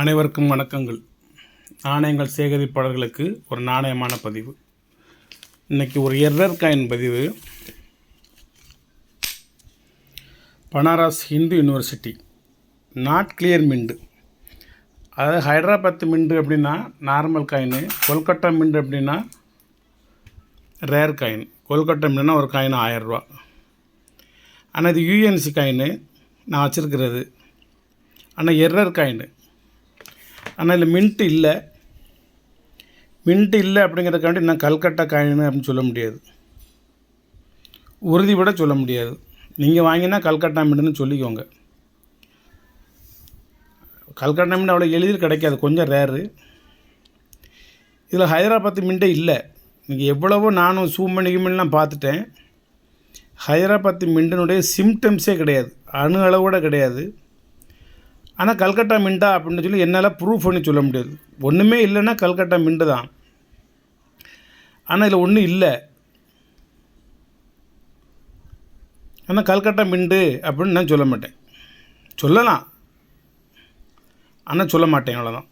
அனைவருக்கும் வணக்கங்கள். நாணயங்கள் சேகரிப்பாளர்களுக்கு ஒரு நாணயமான பதிவு. இன்றைக்கி ஒரு எர்ரர் காயின் பதிவு. Banaras Hindu university not clear mint. அதாவது ஹைதராபாத் மிண்டு அப்படின்னா நார்மல் காயின், கொல்கட்டா மிண்டு அப்படின்னா ரேர் காயின். கொல்கட்டா மிண்டுனா ஒரு காயின் 1000 ரூபா. ஆனால் இது யூஎன்சி காயின் நான் வச்சுருக்கிறது. ஆனால் எர்ரர் காயின். ஆனால் இதில் மின்ட்டு இல்லை அப்படிங்கிறதுக்காண்டி நான் கல்கட்டா காயின் அப்படின்னு சொல்ல முடியாது, உறுதிப்பட சொல்ல முடியாது. நீங்கள் வாங்கினா கல்கட்டா மின்ட்டுன்னு சொல்லிக்கோங்க. கல்கட்டா மின்ட் அவ்வளோ எளிதில் கிடைக்காது, கொஞ்சம் ரேரு. இதில் ஹைதராபாத் மின்ட்டே இல்லை. நீங்கள் எவ்வளவோ நானும் ஜூம் பண்ணிக்கலாம் பார்த்துட்டேன். ஹைதராபாத் மின்ட்டினுடைய சிம்டம்ஸே கிடையாது, அணு அளவோட கிடையாது. ஆனால் கல்கட்டா மின்ட்டா அப்படின்னு சொல்லி என்னால் ப்ரூஃப் பண்ணி சொல்ல முடியாது. ஒன்றுமே இல்லைன்னா கல்கட்டா மின்ட்டு தான். ஆனால் இதில் ஒன்றும் இல்லை. ஆனால் கல்கட்டா மின்ட்டு அப்படின்னு நான் சொல்ல மாட்டேன். சொல்லலாம், ஆனால் சொல்ல மாட்டேன், அவ்வளோதான்.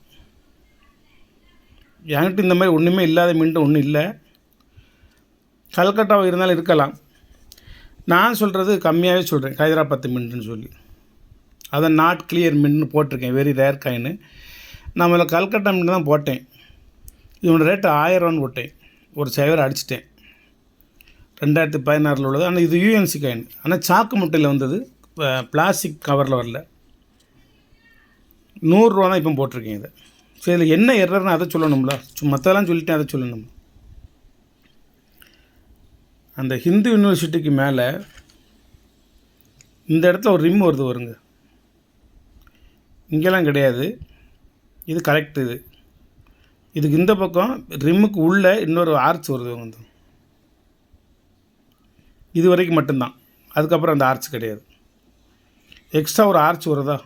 என்கிட்ட இந்த மாதிரி ஒன்றுமே இல்லாத மின்ட்டு ஒன்றும் இல்லை. கல்கட்டாவை இருந்தாலும் இருக்கலாம். நான் சொல்கிறது கம்மியாகவே சொல்கிறேன், ஹைதராபாத் மின்ட்டுன்னு சொல்லி. அதை நாட் கிளியர் மின்னு போட்டிருக்கேன், வெரி ரேர் காயின். நான் அதில் கல்கட்டா மின்னு தான் போட்டேன். இதோட ரேட்டு 1000 ரூபான்னு போட்டேன். ஒரு சைவர் அடிச்சிட்டேன். 2016 உள்ளது. ஆனால் இது யூஎன்சி காயின். ஆனால் சாக்கு முட்டையில் வந்தது, பிளாஸ்டிக் கவரில் வரல. 100 ரூபா தான் இப்போ போட்டிருக்கேன். இதை சரி, இதில் என்ன எர்ரர்னு அதை சொல்லணும்ல. மற்றதெல்லாம் சொல்லிட்டேன், அதை சொல்லணும். அந்த ஹிந்து யூனிவர்சிட்டிக்கு மேலே இந்த இடத்துல ஒரு ரிம் வருங்க. இங்கெல்லாம் கிடையாது, இது கரெக்ட். இதுக்கு இந்த பக்கம் ரிம்முக்கு உள்ளே இன்னொரு ஆர்ச் வருது வந்து. இது வரைக்கும் மட்டும்தான், அதுக்கப்புறம் அந்த ஆர்ச் கிடையாது. எக்ஸ்ட்ரா ஒரு ஆர்ச் வருதா,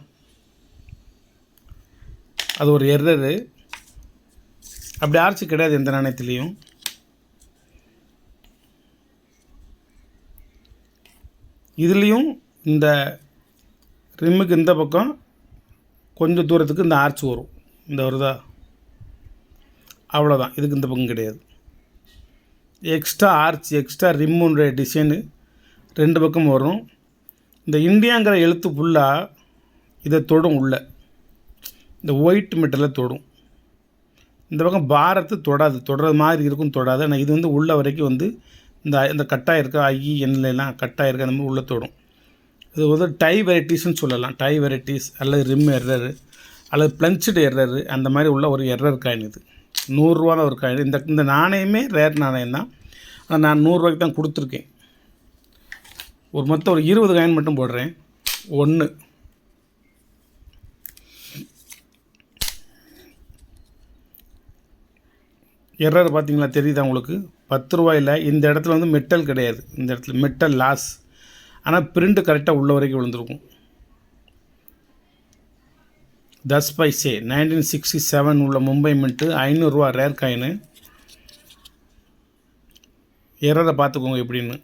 அது ஒரு எர்ரரு. அப்படி ஆர்ச் கிடையாது எந்த நாணயத்துலேயும். இதுலேயும் இந்த ரிம்முக்கு இந்த பக்கம் கொஞ்சம் தூரத்துக்கு இந்த ஆர்ச் வரும், இந்த வருதா, அவ்வளோதான். இதுக்கு இந்த பக்கம் கிடையாது. எக்ஸ்ட்ரா ஆர்ச், எக்ஸ்ட்ரா ரிம்முடைய டிசைனு 2 பக்கம் வரும். இந்த இந்தியாங்கிற எழுத்து ஃபுல்லாக இதை தொடும், உள்ள இந்த ஒயிட் மெட்டலில் தொடும். இந்த பக்கம் பாரத்து தொடாது, தொடுறது மாதிரி இருக்கும், தொடாது. ஆனால் இது வந்து உள்ள வரைக்கும் வந்து இந்த கட்டாக இருக்கா, எண்ணெய்லாம் கட்டாக இருக்கா, அந்த மாதிரி உள்ளே தொடும். இது வந்து டை வெரைட்டிஸ்ன்னு சொல்லலாம். டை வெரைட்டிஸ் அல்லது ரிம் எர்ரரு அல்லது பிளன்ச்சுடு எர்ரரு, அந்த மாதிரி உள்ள ஒரு எர்ரர் காயின். இது 100 ரூபா தான் ஒரு காயின். இந்த நாணயமே ரேர் நாணயம் தான். ஆனால் நான் 100 ரூபாய்க்கு தான் கொடுத்துருக்கேன். மொத்தம் ஒரு 20 காயின் மட்டும் போடுறேன். 1 எர்ரர் பார்த்தீங்களா, தெரியுதா உங்களுக்கு? 10 ரூபாயில் இந்த இடத்துல வந்து மெட்டல் கிடையாது, இந்த இடத்துல மெட்டல் லாஸ். ஆனால் பிரிண்ட்டு கரெக்டாக உள்ள வரைக்கும் விழுந்திருக்கும். 10 பைசே 1967 உள்ள மும்பை மின்ட்டு 500 ரூபா ரேர் காயின். எர்ரரை பார்த்துக்கோங்க எப்படின்னு.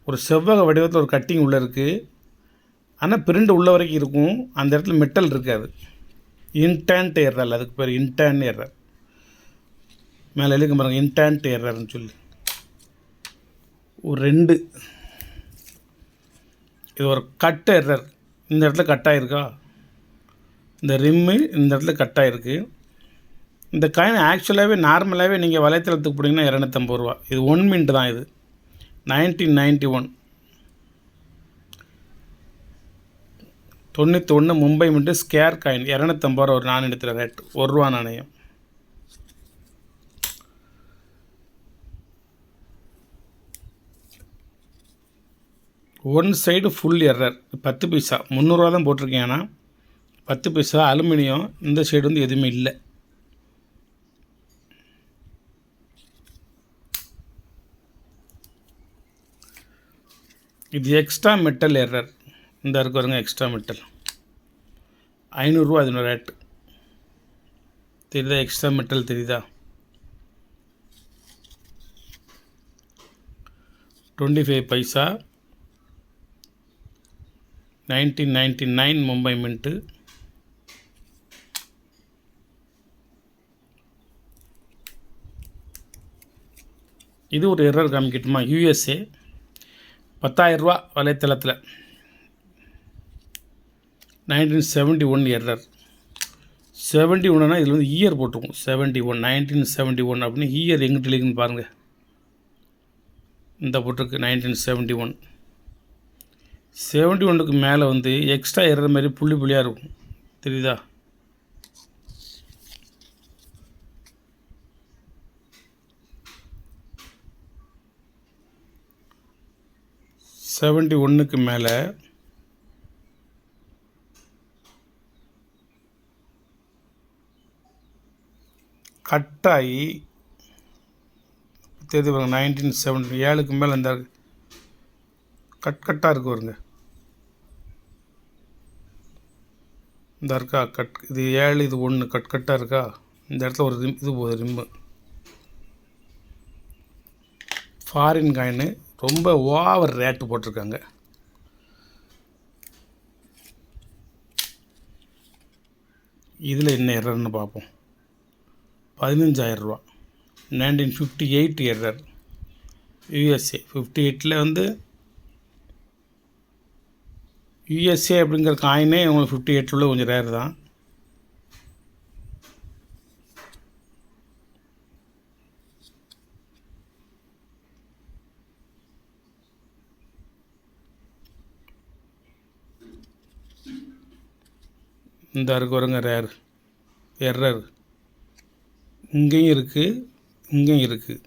ஒரு செவ்வக வடிவத்தில் ஒரு கட்டிங் உள்ளே இருக்குது, ஆனால் பிரிண்ட் உள்ள வரைக்கும் இருக்கும். அந்த இடத்துல மெட்டல் இருக்காது. இன்டேன்ட் எர்ரர், அதுக்கு பேர் இன்டேன் எர்ரர். மேலே எழுதி பாருங்கள், இன்டேன்ட் எர்ரர்னு சொல்லி. ஒரு 2 இது ஒரு கட் எர்ரர். இந்த இடத்துல கட்டாயிருக்கா, இந்த ரிம்மு இந்த இடத்துல கட்டாயிருக்கு. இந்த காயின் ஆக்சுவலாகவே நார்மலாகவே நீங்கள் வலைத்தளத்துக்கு போட்டிங்கன்னா 250 ரூபா. இது 1 மின்ட் தான். இது 1991 91 மும்பை மின்ட்டு ஸ்கேர் காயின் 250 ரூபா. ஒரு நாணயத்தில் ரேட் 1 ரூபா நாணயம். One side full error. 10 பைசா 300 ரூபா தான் போட்டிருக்கேன். ஆனால் 10 பைசா அலுமினியம். இந்த சைடு வந்து எதுவுமே இல்லை. இது எக்ஸ்ட்ரா மெட்டல் எர்ரர். இந்த இருக்கு வருங்க, எக்ஸ்ட்ரா மெட்டல் 500 ரூபா அதனோட ரேட்டு. தெரியுதா, எக்ஸ்ட்ரா மெட்டல் தெரியுதா? 25 பைசா 1999 மும்பை மின்ட்டு. இது ஒரு எரர் காமிக்கட்டுமா? யூஎஸ்ஏ 10,000 ரூபா வலைத்தளத்தில் 1971 எரர். 71னா இதில் வந்து இயர் போட்டிருக்கும். 71 1971 அப்படின்னு இயர் எங்கிட்ட இருக்குன்னு பாருங்கள். இந்த போட்டிருக்கு 1971. 71க்கு மேலே வந்து எக்ஸ்ட்ரா எரர் மாதிரி புள்ளி புள்ளியாக இருக்கும், தெரியுதா? க்கு மேலே கட்டாகி தெரிஞ்சு பாருங்க. 1977க்கு மேலே இந்த கட்டாக இருக்கு வருங்க. இந்த இருக்கா இது 7 இது 1 கட்டாக இருக்கா? இந்த இடத்துல ஒரு இது போகுது ரிம்மு. ஃபாரின் காயின்னு ரொம்ப ஓவர் ரேட்டு போட்டிருக்காங்க. இதில் என்ன எரர்னு பார்ப்போம். 15,000 ரூபா 1958 எரர். யூஎஸ்ஏ 58ல் வந்து யூஎஸ்ஏ அப்படிங்கிற காயினே உங்களுக்கு 58 உள்ள கொஞ்சம் ரேர் தான். இந்த இருக்கு வருங்க ரேர் எரர். இங்கேயும் இருக்குது, இங்கேயும் இருக்குது.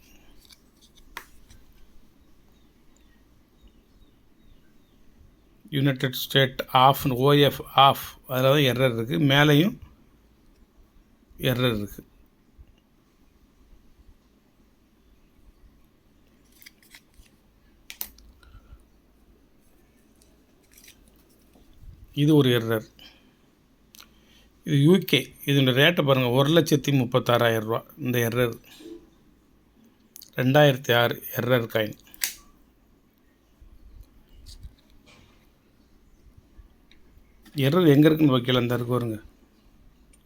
United state of of of அதில் தான் எரர் இருக்குது. மேலேயும் எரர் இருக்குது. இது ஒரு எரர். இது யூகே. இதோட ரேட்டை பாருங்கள், 1,36,000 ரூபா. இந்த எரர் 2006 எரர் காயின். எரர் எங்கே இருக்குன்னு வைக்கல. இந்த இருக்கு வருங்க.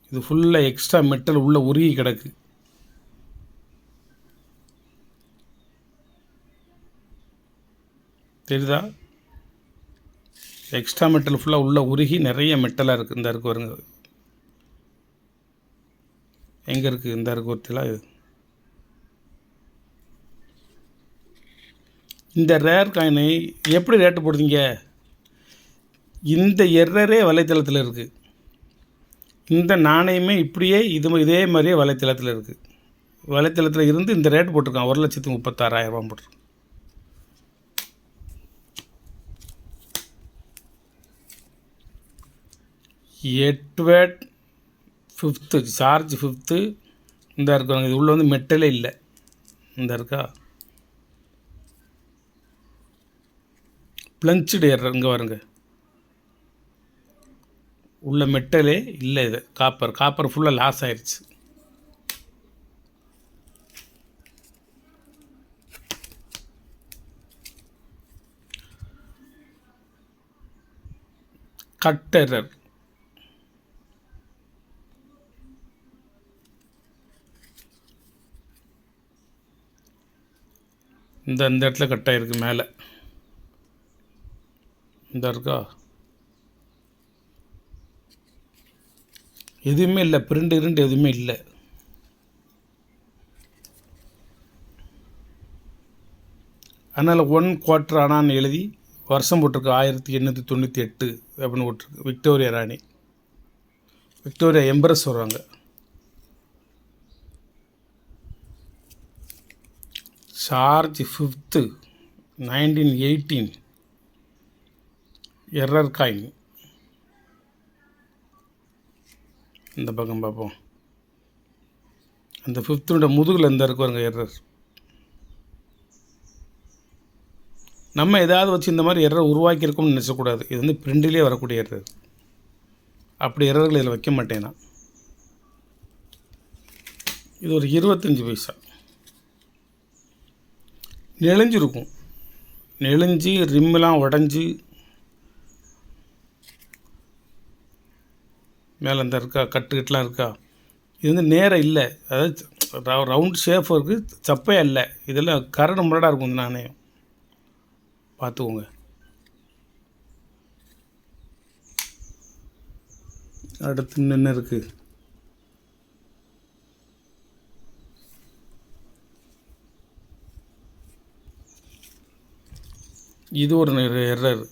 இது ஃபுல்லாக எக்ஸ்ட்ரா மெட்டல் உள்ளே உருகி கிடக்கு. தெரியுதா? எக்ஸ்ட்ரா மெட்டல் ஃபுல்லாக உள்ளே உருகி நிறைய மெட்டலாக இருக்குது. இந்த இருக்கு வருங்க. எங்கே இருக்குது? இந்த இருக்கு ஒருத்தலாம். இது இந்த ரேர் காயினை எப்படி ரேட்டு போடுறீங்க? இந்த எரரே வலைத்தளத்தில் இருக்குது. இந்த நாணயமே இப்படியே இதே மாதிரியே வலைத்தளத்தில் இருக்குது. வலைத்தளத்தில் இருந்து இந்த ரேட் போட்டிருக்கான். 1,36,000 ரூபா போட்டிருக்கான். எட்வர்ட் 5th ஜார்ஜ் 5th இந்த இருக்காங்க. இது உள்ள வந்து மெட்டலே இல்லை. இந்த இருக்கா பிளஞ்சுடு எரர். இங்கே வருங்க, உள்ள மெட்டலே இல்லை. இது காப்பர் ஃபுல்லாக லாஸ் ஆயிடுச்சு. Cut error. இந்த இடத்துல கட்டாயிருக்கு மேலே. இந்த இருக்கா எதுவுமே இல்லை. பிரிண்ட் எதுவுமே இல்லை. அதனால் 1 குவார்ட்டர் ஆனான்னு எழுதி வருஷம் போட்டிருக்கு. 1898 அப்படின்னு போட்டிருக்கு. விக்டோரியா ராணி, விக்டோரியா எம்பரஸ் வருவாங்க. George 5th 1918 error coin. இந்த பக்கம் பார்ப்போம். அந்த 5th முதுகில் இந்த இருக்கு பாருங்க எரர். நம்ம ஏதாவது வச்சு இந்த மாதிரி எரர் உருவாக்கியிருக்கோம்னு நினச்சக்கூடாது. இது வந்து பிரிண்டிலே வரக்கூடிய எரர். அப்படி எரர்கள் இதில் வைக்க மாட்டேன் நான். இது ஒரு 25 பைசா நெளிஞ்சிருக்கும். நெளிஞ்சு ரிம்மெலாம் உடஞ்சி மேலே இந்த இருக்கா கட்டுக்கட்டுலாம் இருக்கா. இது வந்து நேரம் இல்லை. அதாவது ரவுண்ட் ஷேப் இருக்குது, சப்பையாக இல்லை. இதெல்லாம் கரடு முரடாக இருக்கும் இந்த நாணயம், பார்த்துக்கோங்க. அடுத்து என்ன இருக்குது? இது ஒரு எரர்.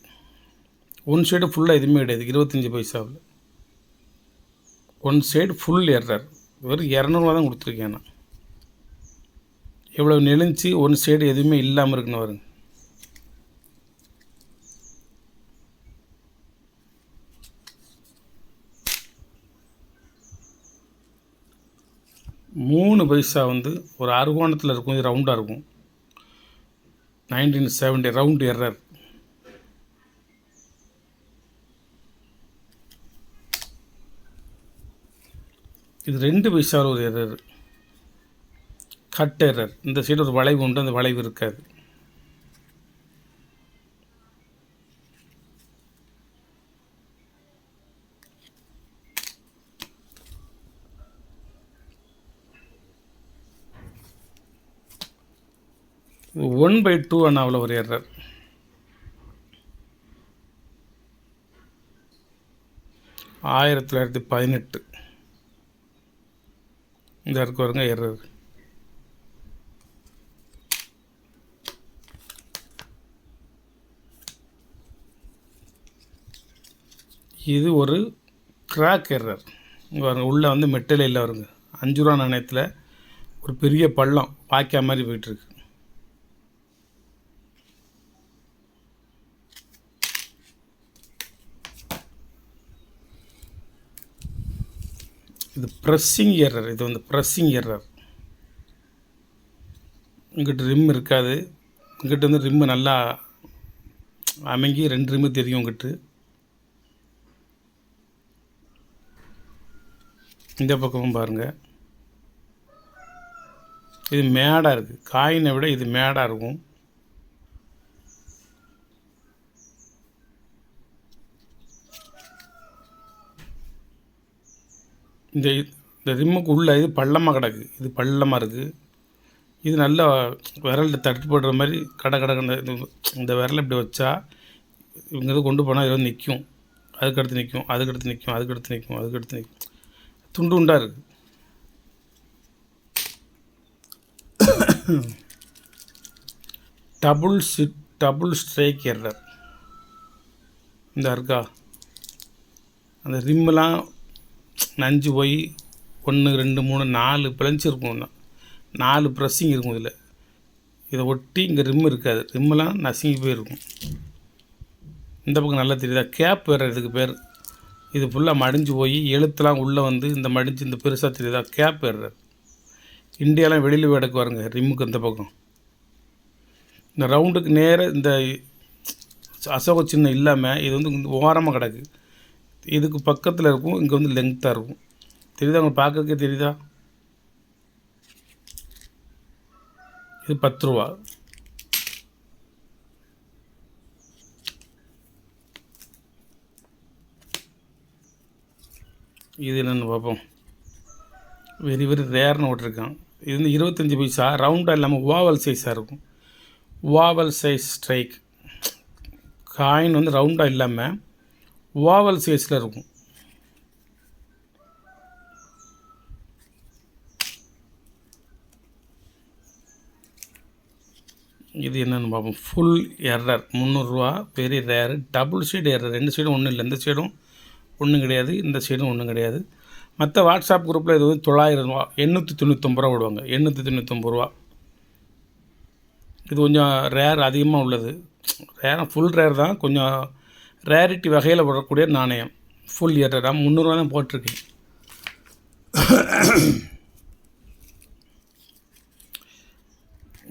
ஒன் சைடு ஃபுல்லாக எதுவுமே கிடையாது. 25 பைசாவில் ஒன் சைடு ஃபுல் எரர். வெறும் 200 தான் கொடுத்துருக்கேன் நான். எவ்வளோ நெளிஞ்சு ஒன் சைடு எதுவுமே இல்லாமல் இருக்குன்னு வருங்க. மூணு பைசா வந்து ஒரு அறுகோணத்தில் இருக்கும், இது ரவுண்டாக இருக்கும். 1970 ரவுண்ட் எரர். இது 2 பைசாவில் ஒரு எரர், கட் எரர். இந்த சைடு ஒரு வளைவு உண்டு, அந்த வளைவு இருக்காது. இது 1/2 அண்ணாவில் ஒரு எரர். ஆயிரத்தி 1918 இந்த இருக்கு வருங்க எரர். இது ஒரு கிராக் எரர். இங்கே வருங்க, உள்ளே வந்து மெட்டல் இல்லை வருங்க. 5 ரூபா நாணயத்தில் ஒரு பெரிய பள்ளம் வாய்க்கா மாதிரி போயிட்டுருக்கு. இது ப்ரெஸ்ஸிங் எரர். இது வந்து ப்ரெஸ்ஸிங் எரர். இங்கிட்ட ரிம் இருக்காது, இங்கிட்ட வந்து ரிம்மு நல்லா அமைங்கி 2 ரிம்மு தெரியும் இங்கிட்டு. இந்த பக்கமும் பாருங்கள், இது மேடாக இருக்குது. காயினை விட இது மேடாக இருக்கும். இந்த ரிம்முக்கு உள்ளே இது பள்ளமாக கிடக்கு, இது பள்ளமாக இருக்குது. இது நல்லா விரலில் தட்டு போடுற மாதிரி கடை இந்த விரலை இப்படி வச்சா இவங்க இது கொண்டு போனால் இது வந்து நிற்கும், அதுக்கடுத்து நிற்கும், அதுக்கடுத்து நிற்கும், அதுக்கடுத்து நிற்கும், அதுக்கடுத்து நிற்கும். துண்டு உண்டாக இருக்குது. Double strike error. இந்த இருக்கா, அந்த ரிம்மெலாம் நஞ்சு போய் 1 2 3 4 பிளஞ்சி இருக்கும், 4 ப்ரெஸ்ஸிங் இருக்கும். இதில் இதை ஒட்டி இங்கே ரிம்மு இருக்காது, ரிம்மெலாம் நசுங்கி போயிருக்கும். இந்த பக்கம் நல்லா தெரியுதா, கேப் வேறு இதுக்கு பேர். இது ஃபுல்லாக மடிஞ்சு போய் எழுத்துலாம் உள்ளே வந்து இந்த மடிஞ்சு இந்த பெருசாக தெரியுதா, கேப் வேறு. இந்தியாலாம் வெளியில் வேடக்கு வருங்க ரிம்முக்கு இந்த பக்கம். இந்த ரவுண்டுக்கு நேராக இந்த அசோக சின்னம் இல்லாமல் இது வந்து இந்த ஓரமாக கிடக்கு. இதுக்கு பக்கத்தில் இருக்கும், இங்கே வந்து லெங்க்த்தாக இருக்கும். தெரியுதா உங்களுக்கு, பார்க்கறதுக்கே தெரியுதா? இது 10 ரூபா. இது என்னென்னு பார்ப்போம். வெரி ரேர்னு விட்டுருக்கான். இது வந்து 25 பைசா, ரவுண்டாக இல்லாமல் ஓவல் சைஸாக இருக்கும். ஓவல் சைஸ் ஸ்ட்ரைக் காயின் வந்து ரவுண்டாக இல்லாமல் ஓவல் சைஸில் இருக்கும். இது என்னென்னு பார்ப்போம். ஃபுல் எரர் 300 ரூபா, very rare. Double side error, 2 சைடும் ஒன்றும் இல்லை. இந்த சைடும் ஒன்றும் கிடையாது, இந்த சைடும் ஒன்றும் கிடையாது. மற்ற வாட்ஸ்அப் குரூப்பில் இது வந்து 900 ரூபா, 899 ரூபா விடுவாங்க. 899 ரூபா. இது கொஞ்சம் ரேர் அதிகமாக உள்ளது. ரேராக ஃபுல் ரேர் தான், கொஞ்சம் ரேரிட்டி வகையில் வரக்கூடிய நாணயம். ஃபுல் எரர் 300 ரூபா தான் போட்டிருக்கேன்.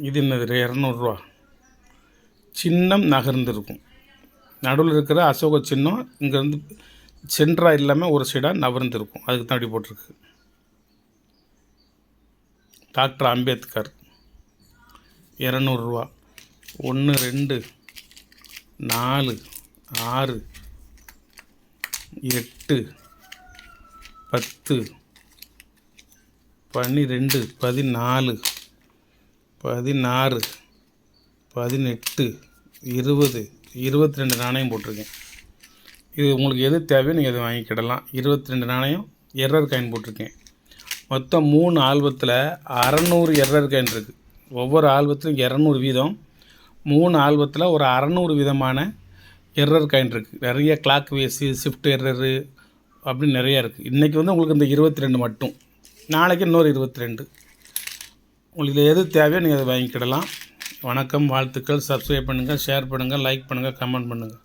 இது என்னது, 200 ரூபா. சின்னம் நகர்ந்துருக்கும். நடுவில் இருக்கிற அசோக சின்னம் இங்கேருந்து சென்டராக இல்லாமல் ஒரு சைடாக நகர்ந்துருக்கும். அதுக்கு தான் அப்படி போட்டிருக்கு. டாக்டர் அம்பேத்கர் 200 ரூபா. 1 2 4 6 8 10 12, 14, 16, 18, 20, 22 நாணயம் போட்டிருக்கேன். இது உங்களுக்கு எது தேவையோ நீங்கள் எது வாங்கிக்கிடலாம். 22 நாணயம் எரர் காயின் போட்டிருக்கேன். மொத்தம் 3 ஆல்பத்தில் 600 எரர் காயின் இருக்குது. ஒவ்வொரு ஆல்பத்திலும் 200 வீதம். 3 ஆல்பத்தில் ஒரு 600 விதமான எரர் காயின் இருக்குது. நிறைய கிளாக் வேஸு, ஷிஃப்ட் எரரு அப்படின்னு நிறையா இருக்குது. இன்றைக்கி வந்து உங்களுக்கு இந்த 22 மட்டும், நாளைக்கு இன்னொரு 22. உங்களுக்கு எது தேவையோ நீங்கள் அதை வாங்கிக்கிடலாம். வணக்கம், வாழ்த்துக்கள். சப்ஸ்கிரைப் பண்ணுங்கள், ஷேர் பண்ணுங்கள், லைக் பண்ணுங்கள், கமெண்ட் பண்ணுங்கள்.